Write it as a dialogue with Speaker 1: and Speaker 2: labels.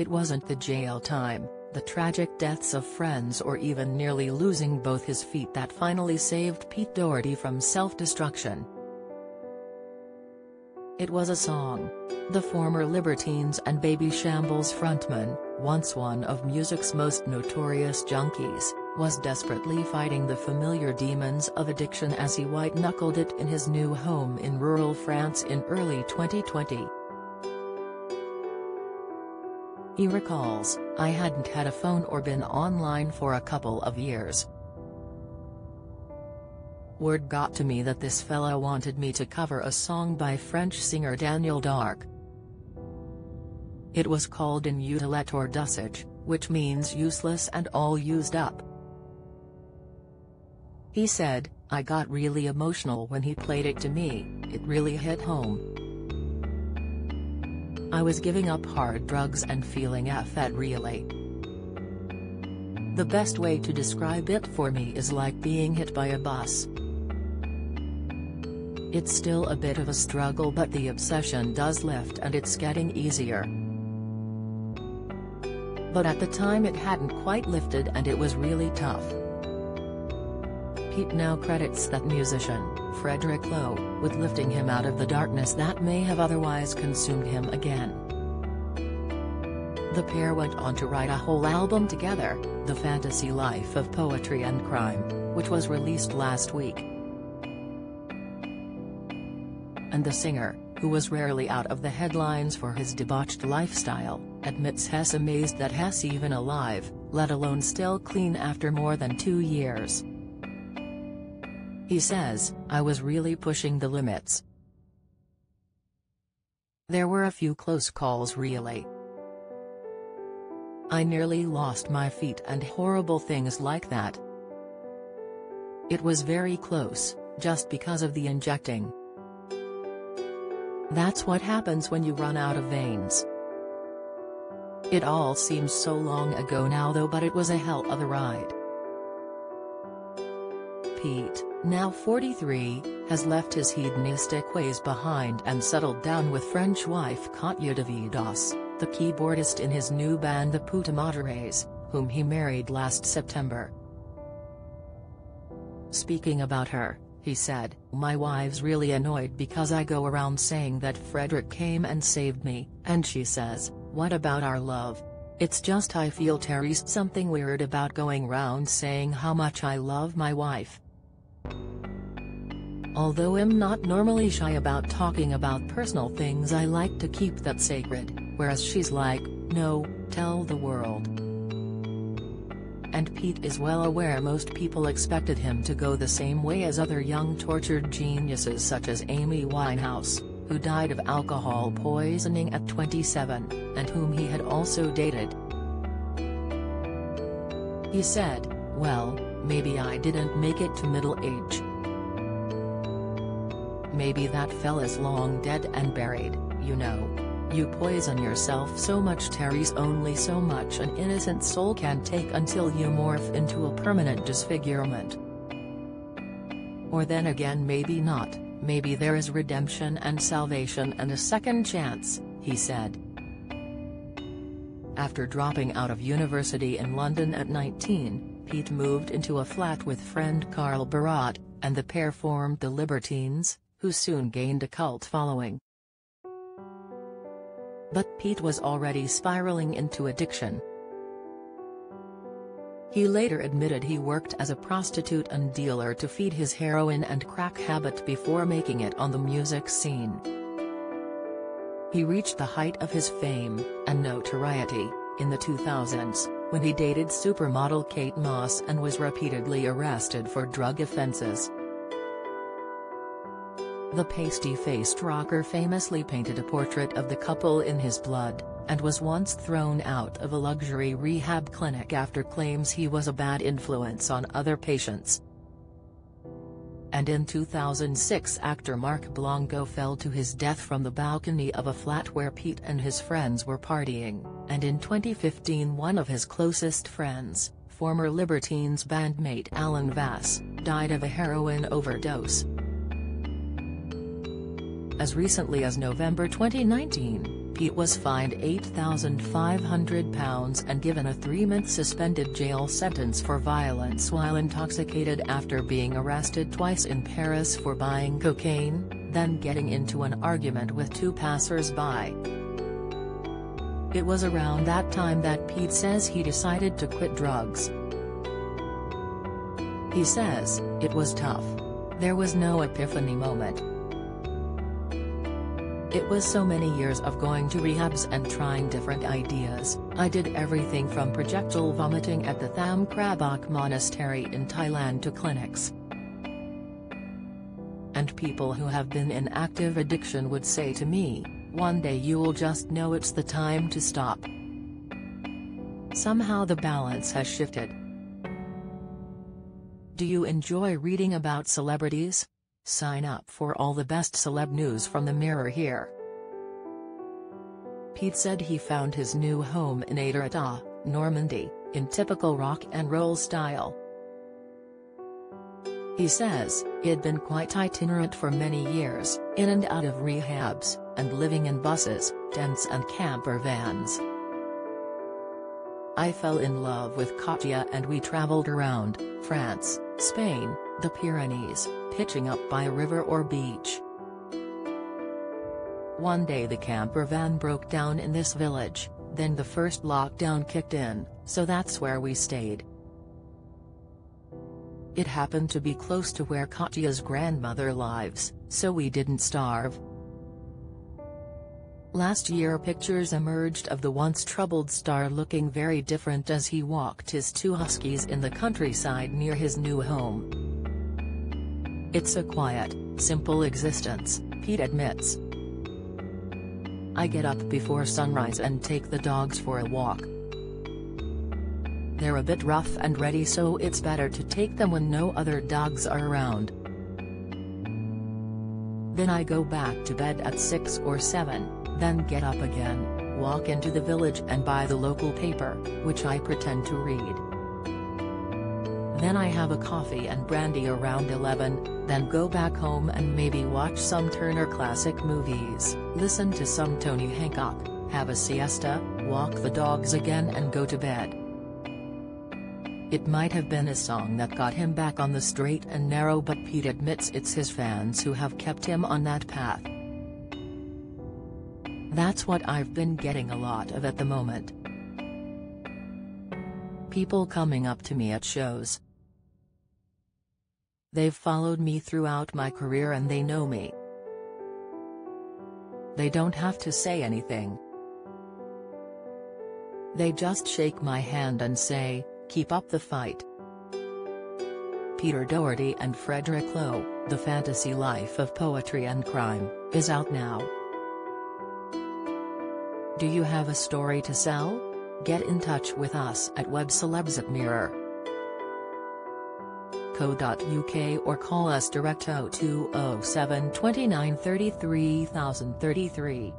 Speaker 1: It wasn't the jail time, the tragic deaths of friends or even nearly losing both his feet that finally saved Pete Doherty from self-destruction. It was a song. The former Libertines and Baby Shambles frontman, once one of music's most notorious junkies, was desperately fighting the familiar demons of addiction as he white-knuckled it in his new home in rural France in early 2020. He recalls, "I hadn't had a phone or been online for a couple of years. Word got to me that this fella wanted me to cover a song by French singer Daniel Darc. It was called Inutile or Dusage, which means useless and all used up." He said, "I got really emotional when he played it to me, it really hit home. I was giving up hard drugs and feeling at really. The best way to describe it for me is like being hit by a bus. It's still a bit of a struggle, but the obsession does lift and it's getting easier. But at the time it hadn't quite lifted and it was really tough." Pete now credits that musician, Frederick Lowe, with lifting him out of the darkness that may have otherwise consumed him again. The pair went on to write a whole album together, The Fantasy Life of Poetry and Crime, which was released last week. And the singer, who was rarely out of the headlines for his debauched lifestyle, admits he's amazed that he's even alive, let alone still clean after more than 2 years. He says, "I was really pushing the limits. There were a few close calls really. I nearly lost my feet and horrible things like that. It was very close, just because of the injecting. That's what happens when you run out of veins. It all seems so long ago now though, but it was a hell of a ride." Pete, now 43, has left his hedonistic ways behind and settled down with French wife Katya Davidos, the keyboardist in his new band the Putamares, whom he married last September. Speaking about her, he said, "My wife's really annoyed because I go around saying that Frederick came and saved me, and she says, 'What about our love?' It's just I feel Terry's something weird about going round saying how much I love my wife. Although I'm not normally shy about talking about personal things, I like to keep that sacred, whereas she's like, 'No, tell the world.'" And Pete is well aware most people expected him to go the same way as other young tortured geniuses such as Amy Winehouse, who died of alcohol poisoning at 27, and whom he had also dated. He said, "Well, maybe I didn't make it to middle age. Maybe that fella's long dead and buried, you know. You poison yourself so much, Terry's only so much an innocent soul can take until you morph into a permanent disfigurement. Or then again maybe not, maybe there is redemption and salvation and a second chance," he said. After dropping out of university in London at 19, Pete moved into a flat with friend Carl Barat, and the pair formed the Libertines, who soon gained a cult following. But Pete was already spiraling into addiction. He later admitted he worked as a prostitute and dealer to feed his heroin and crack habit before making it on the music scene. He reached the height of his fame and notoriety in the 2000s, when he dated supermodel Kate Moss and was repeatedly arrested for drug offenses. The pasty-faced rocker famously painted a portrait of the couple in his blood, and was once thrown out of a luxury rehab clinic after claims he was a bad influence on other patients. And in 2006 actor Mark Blanco fell to his death from the balcony of a flat where Pete and his friends were partying, and in 2015 one of his closest friends, former Libertines bandmate Alan Vass, died of a heroin overdose. As recently as November 2019, Pete was fined £8,500 and given a 3-month suspended jail sentence for violence while intoxicated after being arrested twice in Paris for buying cocaine, then getting into an argument with 2 passers-by. It was around that time that Pete says he decided to quit drugs. He says, "It was tough. There was no epiphany moment. It was so many years of going to rehabs and trying different ideas. I did everything from projectile vomiting at the Tham Krabak Monastery in Thailand to clinics. And people who have been in active addiction would say to me, 'One day you'll just know it's the time to stop.' Somehow the balance has shifted." Do you enjoy reading about celebrities? Sign up for all the best celeb news from the Mirror here. Pete said he found his new home in Étretat, Normandy, in typical rock and roll style. He says, he'd been quite itinerant for many years, in and out of rehabs, and living in buses, tents and camper vans. "I fell in love with Katya and we traveled around France, Spain, the Pyrenees, pitching up by a river or beach. One day the camper van broke down in this village, then the first lockdown kicked in, so that's where we stayed. It happened to be close to where Katya's grandmother lives, so we didn't starve." Last year pictures emerged of the once troubled star looking very different as he walked his 2 huskies in the countryside near his new home. "It's a quiet, simple existence," Pete admits. "I get up before sunrise and take the dogs for a walk. They're a bit rough and ready, so it's better to take them when no other dogs are around. Then I go back to bed at 6 or 7. Then get up again, walk into the village and buy the local paper, which I pretend to read. Then I have a coffee and brandy around 11, then go back home and maybe watch some Turner Classic Movies, listen to some Tony Hancock, have a siesta, walk the dogs again and go to bed." It might have been a song that got him back on the straight and narrow, but Pete admits it's his fans who have kept him on that path. "That's what I've been getting a lot of at the moment. People coming up to me at shows. They've followed me throughout my career and they know me. They don't have to say anything. They just shake my hand and say, 'Keep up the fight.'" Peter Doherty and Frederick Lowe, The Fantasy Life of Poetry and Crime, is out now. Do you have a story to sell? Get in touch with us at webcelebs@mirror.co.uk or call us direct 0207 29 33 033.